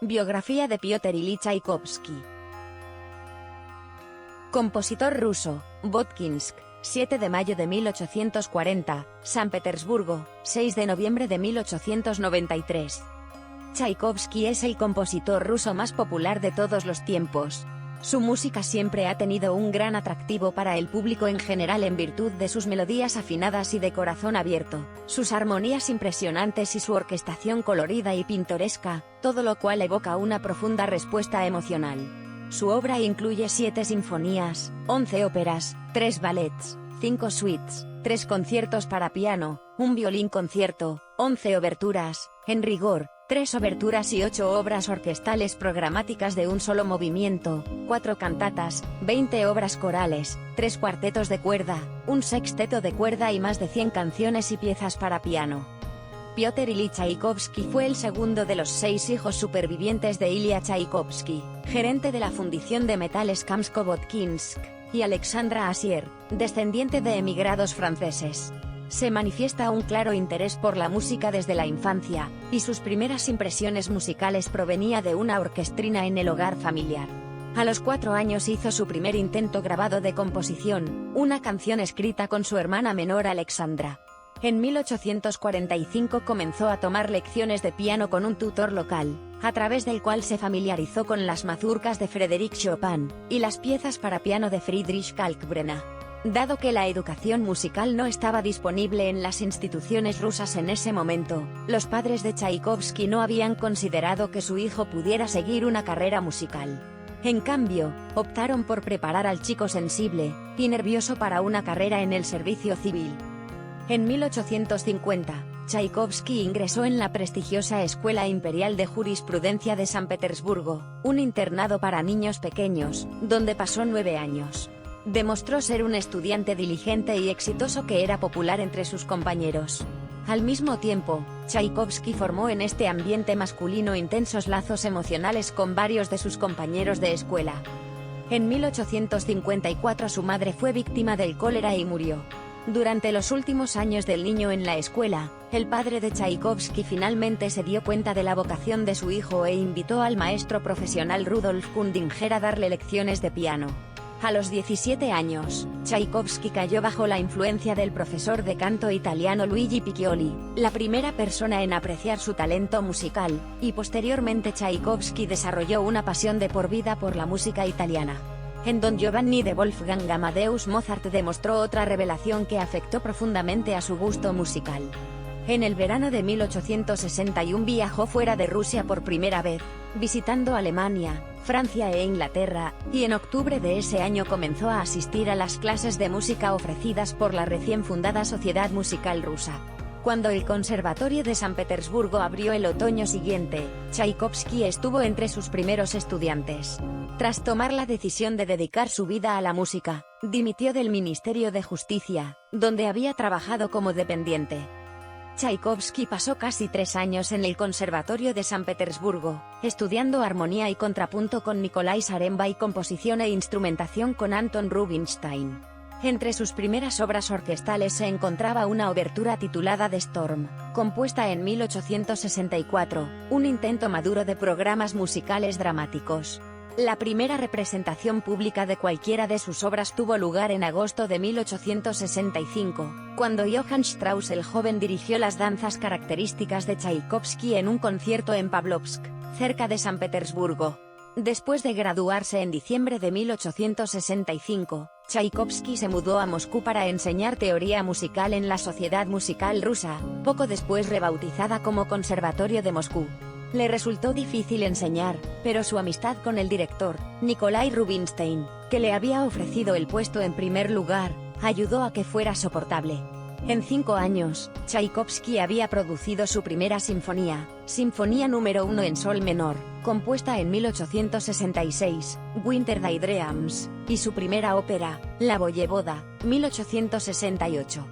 Biografía de Piotr Ilich Chaikovsky. Compositor ruso, Votkinsk, 7 de mayo de 1840, San Petersburgo, 6 de noviembre de 1893. Chaikovsky es el compositor ruso más popular de todos los tiempos. Su música siempre ha tenido un gran atractivo para el público en general en virtud de sus melodías afinadas y de corazón abierto, sus armonías impresionantes y su orquestación colorida y pintoresca, todo lo cual evoca una profunda respuesta emocional. Su obra incluye 7 sinfonías, 11 óperas, 3 ballets, 5 suites, 3 conciertos para piano, un violín concierto, 11 oberturas, en rigor, 3 oberturas y 8 obras orquestales programáticas de un solo movimiento, 4 cantatas, 20 obras corales, 3 cuartetos de cuerda, un sexteto de cuerda y más de 100 canciones y piezas para piano. Piotr Ilich Chaikovsky fue el segundo de los 6 hijos supervivientes de Ilya Chaikovsky, gerente de la fundición de metales Kamsko-Votkinsk, y Alexandra Asier, descendiente de emigrados franceses. Se manifiesta un claro interés por la música desde la infancia, y sus primeras impresiones musicales provenía de una orquestrina en el hogar familiar. A los 4 años hizo su primer intento grabado de composición, una canción escrita con su hermana menor Alexandra. En 1845 comenzó a tomar lecciones de piano con un tutor local, a través del cual se familiarizó con las mazurkas de Frédéric Chopin, y las piezas para piano de Friedrich Kalkbrenner. Dado que la educación musical no estaba disponible en las instituciones rusas en ese momento, los padres de Chaikovsky no habían considerado que su hijo pudiera seguir una carrera musical. En cambio, optaron por preparar al chico sensible y nervioso para una carrera en el servicio civil. En 1850, Chaikovsky ingresó en la prestigiosa Escuela Imperial de Jurisprudencia de San Petersburgo, un internado para niños pequeños, donde pasó 9 años. Demostró ser un estudiante diligente y exitoso que era popular entre sus compañeros. Al mismo tiempo, Chaikovsky formó en este ambiente masculino intensos lazos emocionales con varios de sus compañeros de escuela. En 1854 su madre fue víctima del cólera y murió. Durante los últimos años del niño en la escuela, el padre de Chaikovsky finalmente se dio cuenta de la vocación de su hijo e invitó al maestro profesional Rudolf Kundinger a darle lecciones de piano. A los 17 años, Chaikovsky cayó bajo la influencia del profesor de canto italiano Luigi Piccioli, la primera persona en apreciar su talento musical, y posteriormente Chaikovsky desarrolló una pasión de por vida por la música italiana. En Don Giovanni de Wolfgang Amadeus Mozart demostró otra revelación que afectó profundamente a su gusto musical. En el verano de 1861 viajó fuera de Rusia por primera vez, visitando Alemania, Francia e Inglaterra, y en octubre de ese año comenzó a asistir a las clases de música ofrecidas por la recién fundada Sociedad Musical Rusa. Cuando el Conservatorio de San Petersburgo abrió el otoño siguiente, Chaikovsky estuvo entre sus primeros estudiantes. Tras tomar la decisión de dedicar su vida a la música, dimitió del Ministerio de Justicia, donde había trabajado como dependiente. Chaikovsky pasó casi 3 años en el Conservatorio de San Petersburgo, estudiando armonía y contrapunto con Nikolai Zaremba y composición e instrumentación con Anton Rubinstein. Entre sus primeras obras orquestales se encontraba una obertura titulada The Storm, compuesta en 1864, un intento maduro de programas musicales dramáticos. La primera representación pública de cualquiera de sus obras tuvo lugar en agosto de 1865, cuando Johann Strauss el joven dirigió las danzas características de Chaikovsky en un concierto en Pavlovsk, cerca de San Petersburgo. Después de graduarse en diciembre de 1865, Chaikovsky se mudó a Moscú para enseñar teoría musical en la Sociedad Musical Rusa, poco después rebautizada como Conservatorio de Moscú. Le resultó difícil enseñar, pero su amistad con el director, Nikolai Rubinstein, que le había ofrecido el puesto en primer lugar, ayudó a que fuera soportable. En 5 años, Chaikovsky había producido su primera sinfonía, Sinfonía número 1 en sol menor, compuesta en 1866, Winter Daydreams, y su primera ópera, La Voyevoda, 1868.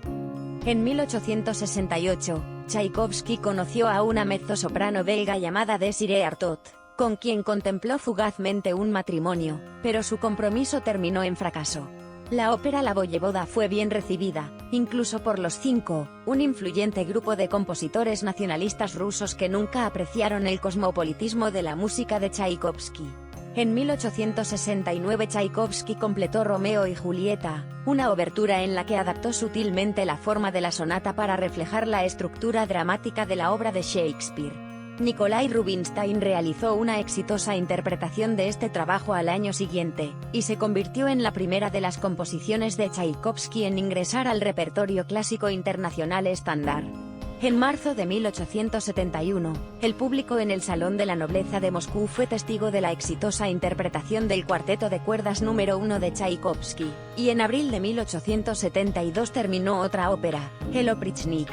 En 1868, Chaikovsky conoció a una mezzosoprano belga llamada Désirée Artot, con quien contempló fugazmente un matrimonio, pero su compromiso terminó en fracaso. La ópera La Voyevoda fue bien recibida, incluso por los Cinco, un influyente grupo de compositores nacionalistas rusos que nunca apreciaron el cosmopolitismo de la música de Tchaikovsky. En 1869 Tchaikovsky completó Romeo y Julieta, una obertura en la que adaptó sutilmente la forma de la sonata para reflejar la estructura dramática de la obra de Shakespeare. Nikolai Rubinstein realizó una exitosa interpretación de este trabajo al año siguiente, y se convirtió en la primera de las composiciones de Tchaikovsky en ingresar al repertorio clásico internacional estándar. En marzo de 1871, el público en el Salón de la Nobleza de Moscú fue testigo de la exitosa interpretación del cuarteto de cuerdas número 1 de Tchaikovsky, y en abril de 1872 terminó otra ópera, el Oprichnik.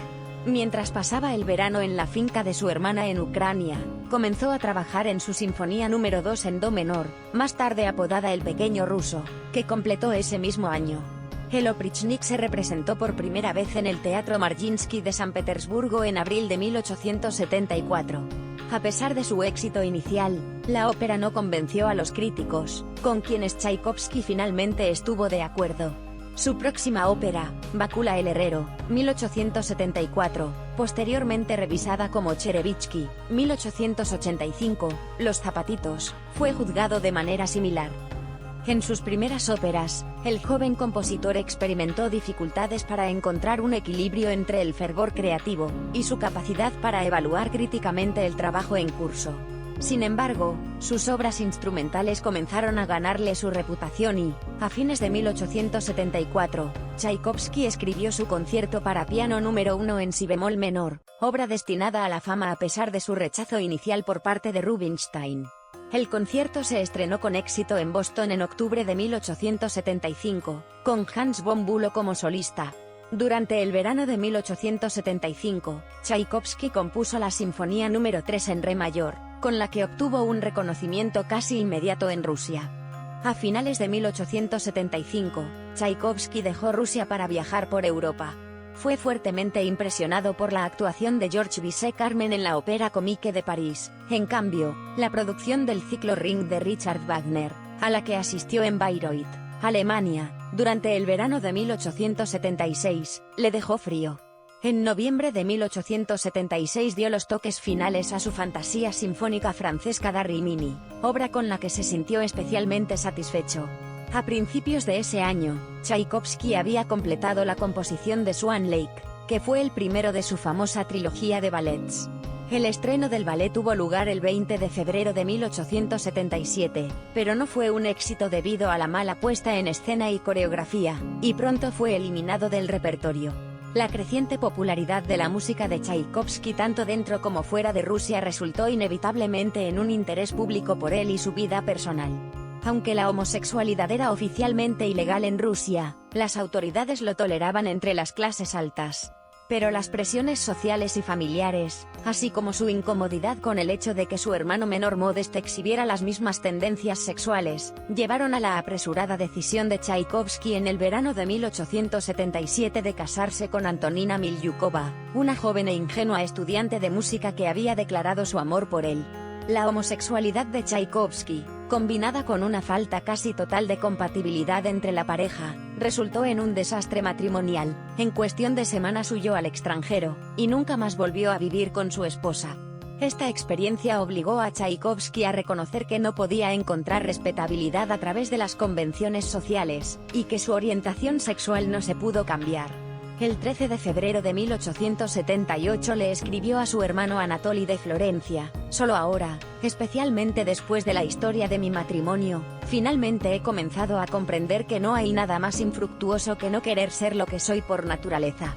Mientras pasaba el verano en la finca de su hermana en Ucrania, comenzó a trabajar en su Sinfonía número 2 en do menor, más tarde apodada El Pequeño Ruso, que completó ese mismo año. El Oprichnik se representó por primera vez en el Teatro Marginsky de San Petersburgo en abril de 1874. A pesar de su éxito inicial, la ópera no convenció a los críticos, con quienes Tchaikovsky finalmente estuvo de acuerdo. Su próxima ópera, Bácula el Herrero, 1874, posteriormente revisada como Cherevitsky, 1885, Los Zapatitos, fue juzgado de manera similar. En sus primeras óperas, el joven compositor experimentó dificultades para encontrar un equilibrio entre el fervor creativo y su capacidad para evaluar críticamente el trabajo en curso. Sin embargo, sus obras instrumentales comenzaron a ganarle su reputación y, a fines de 1874, Tchaikovsky escribió su concierto para piano número 1 en si bemol menor, obra destinada a la fama a pesar de su rechazo inicial por parte de Rubinstein. El concierto se estrenó con éxito en Boston en octubre de 1875, con Hans von Bülow como solista. Durante el verano de 1875, Tchaikovsky compuso la Sinfonía número 3 en re mayor, con la que obtuvo un reconocimiento casi inmediato en Rusia. A finales de 1875, Tchaikovsky dejó Rusia para viajar por Europa. Fue fuertemente impresionado por la actuación de Georges Bizet-Carmen en la Ópera Comique de París. En cambio, la producción del ciclo Ring de Richard Wagner, a la que asistió en Bayreuth, Alemania, durante el verano de 1876, le dejó frío. En noviembre de 1876 dio los toques finales a su Fantasía Sinfónica Francesca da Rimini, obra con la que se sintió especialmente satisfecho. A principios de ese año, Tchaikovsky había completado la composición de Swan Lake, que fue el primero de su famosa trilogía de ballets. El estreno del ballet tuvo lugar el 20 de febrero de 1877, pero no fue un éxito debido a la mala puesta en escena y coreografía, y pronto fue eliminado del repertorio. La creciente popularidad de la música de Tchaikovsky tanto dentro como fuera de Rusia resultó inevitablemente en un interés público por él y su vida personal. Aunque la homosexualidad era oficialmente ilegal en Rusia, las autoridades lo toleraban entre las clases altas. Pero las presiones sociales y familiares, así como su incomodidad con el hecho de que su hermano menor Modest exhibiera las mismas tendencias sexuales, llevaron a la apresurada decisión de Tchaikovsky en el verano de 1877 de casarse con Antonina Milyukova, una joven e ingenua estudiante de música que había declarado su amor por él. La homosexualidad de Tchaikovsky, combinada con una falta casi total de compatibilidad entre la pareja, resultó en un desastre matrimonial. En cuestión de semanas huyó al extranjero, y nunca más volvió a vivir con su esposa. Esta experiencia obligó a Tchaikovsky a reconocer que no podía encontrar respetabilidad a través de las convenciones sociales, y que su orientación sexual no se pudo cambiar. El 13 de febrero de 1878 le escribió a su hermano Anatoly de Florencia: «Solo ahora, especialmente después de la historia de mi matrimonio, finalmente he comenzado a comprender que no hay nada más infructuoso que no querer ser lo que soy por naturaleza».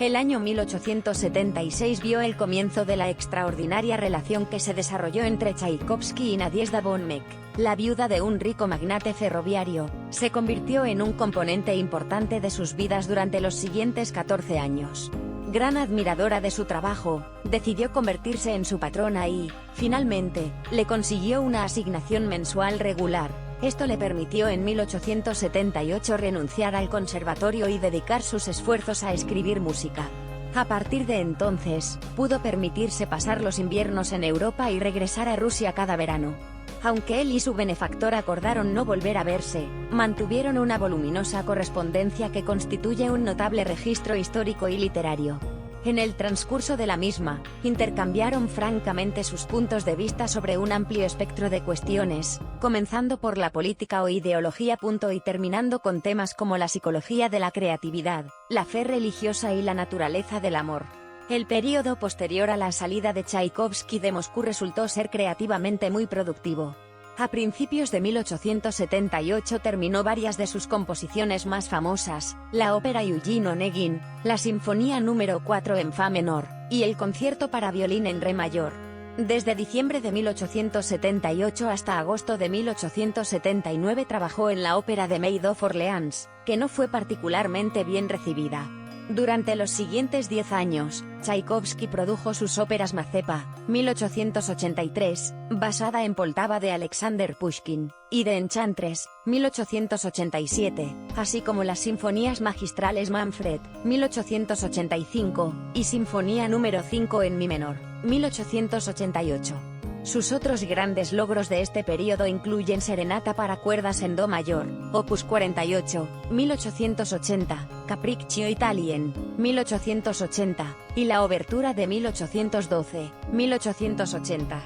El año 1876 vio el comienzo de la extraordinaria relación que se desarrolló entre Tchaikovsky y Nadiezhda von Meck, la viuda de un rico magnate ferroviario. Se convirtió en un componente importante de sus vidas durante los siguientes 14 años. Gran admiradora de su trabajo, decidió convertirse en su patrona y, finalmente, le consiguió una asignación mensual regular. Esto le permitió en 1878 renunciar al conservatorio y dedicar sus esfuerzos a escribir música. A partir de entonces, pudo permitirse pasar los inviernos en Europa y regresar a Rusia cada verano. Aunque él y su benefactor acordaron no volver a verse, mantuvieron una voluminosa correspondencia que constituye un notable registro histórico y literario. En el transcurso de la misma, intercambiaron francamente sus puntos de vista sobre un amplio espectro de cuestiones, comenzando por la política o ideología. Y terminando con temas como la psicología de la creatividad, la fe religiosa y la naturaleza del amor. El período posterior a la salida de Tchaikovsky de Moscú resultó ser creativamente muy productivo. A principios de 1878 terminó varias de sus composiciones más famosas, la ópera Eugene Onegin, la Sinfonía número 4 en fa menor, y el concierto para violín en re mayor. Desde diciembre de 1878 hasta agosto de 1879 trabajó en la ópera de Maid of Orleans, que no fue particularmente bien recibida. Durante los siguientes 10 años, Tchaikovsky produjo sus óperas Mazepa, 1883, basada en Poltava de Alexander Pushkin, y The Enchantress, 1887, así como las sinfonías magistrales Manfred, 1885, y Sinfonía número 5 en mi menor, 1888. Sus otros grandes logros de este periodo incluyen Serenata para cuerdas en do mayor, opus 48, 1880, Capriccio Italien, 1880, y la obertura de 1812, 1880.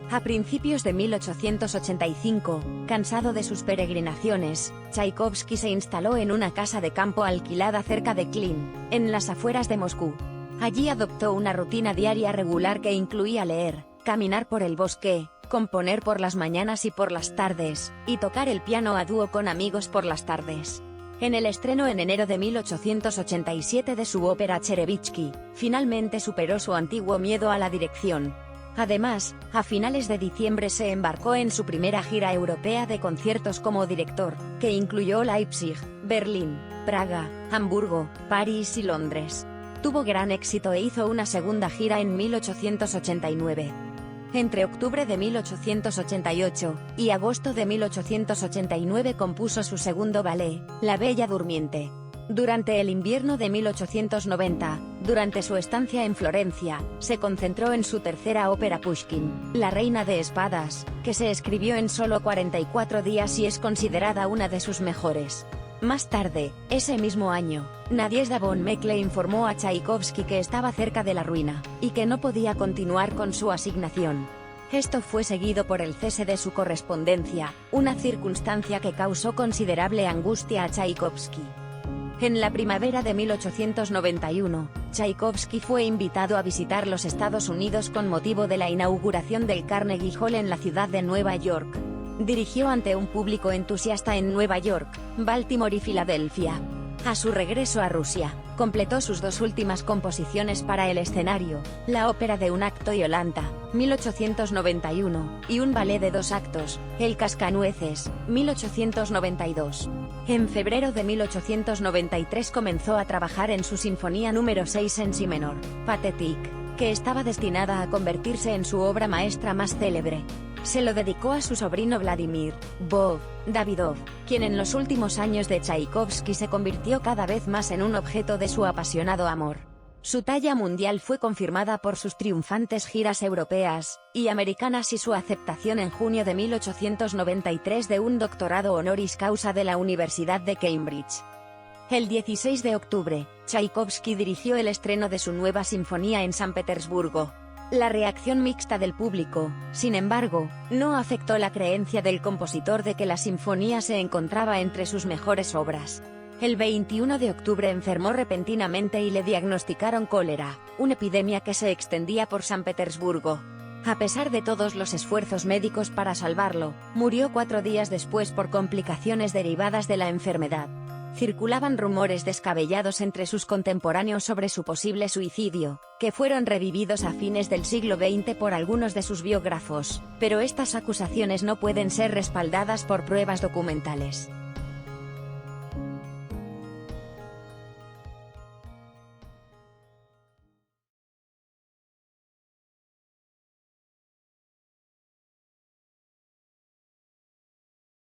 A principios de 1885, cansado de sus peregrinaciones, Tchaikovsky se instaló en una casa de campo alquilada cerca de Klin, en las afueras de Moscú. Allí adoptó una rutina diaria regular que incluía leer, caminar por el bosque, componer por las mañanas y por las tardes, y tocar el piano a dúo con amigos por las tardes. En el estreno en enero de 1887 de su ópera Cherevitsky, finalmente superó su antiguo miedo a la dirección. Además, a finales de diciembre se embarcó en su primera gira europea de conciertos como director, que incluyó Leipzig, Berlín, Praga, Hamburgo, París y Londres. Tuvo gran éxito e hizo una segunda gira en 1889. Entre octubre de 1888 y agosto de 1889 compuso su segundo ballet, La Bella Durmiente. Durante el invierno de 1890, durante su estancia en Florencia, se concentró en su tercera ópera Pushkin, La Reina de Espadas, que se escribió en solo 44 días y es considerada una de sus mejores. Más tarde, ese mismo año, Nadezhda von Meck le informó a Tchaikovsky que estaba cerca de la ruina, y que no podía continuar con su asignación. Esto fue seguido por el cese de su correspondencia, una circunstancia que causó considerable angustia a Tchaikovsky. En la primavera de 1891, Tchaikovsky fue invitado a visitar los Estados Unidos con motivo de la inauguración del Carnegie Hall en la ciudad de Nueva York. Dirigió ante un público entusiasta en Nueva York, Baltimore y Filadelfia. A su regreso a Rusia, completó sus dos últimas composiciones para el escenario, la ópera de un acto Yolanta, 1891, y un ballet de 2 actos, El Cascanueces, 1892. En febrero de 1893 comenzó a trabajar en su Sinfonía número 6 en si menor, Pathetic, que estaba destinada a convertirse en su obra maestra más célebre. Se lo dedicó a su sobrino Vladimir Davidov, quien en los últimos años de Tchaikovsky se convirtió cada vez más en un objeto de su apasionado amor. Su talla mundial fue confirmada por sus triunfantes giras europeas y americanas y su aceptación en junio de 1893 de un doctorado honoris causa de la Universidad de Cambridge. El 16 de octubre, Tchaikovsky dirigió el estreno de su nueva sinfonía en San Petersburgo. La reacción mixta del público, sin embargo, no afectó la creencia del compositor de que la sinfonía se encontraba entre sus mejores obras. El 21 de octubre enfermó repentinamente y le diagnosticaron cólera, una epidemia que se extendía por San Petersburgo. A pesar de todos los esfuerzos médicos para salvarlo, murió 4 días después por complicaciones derivadas de la enfermedad. Circulaban rumores descabellados entre sus contemporáneos sobre su posible suicidio, que fueron revividos a fines del siglo XX por algunos de sus biógrafos, pero estas acusaciones no pueden ser respaldadas por pruebas documentales.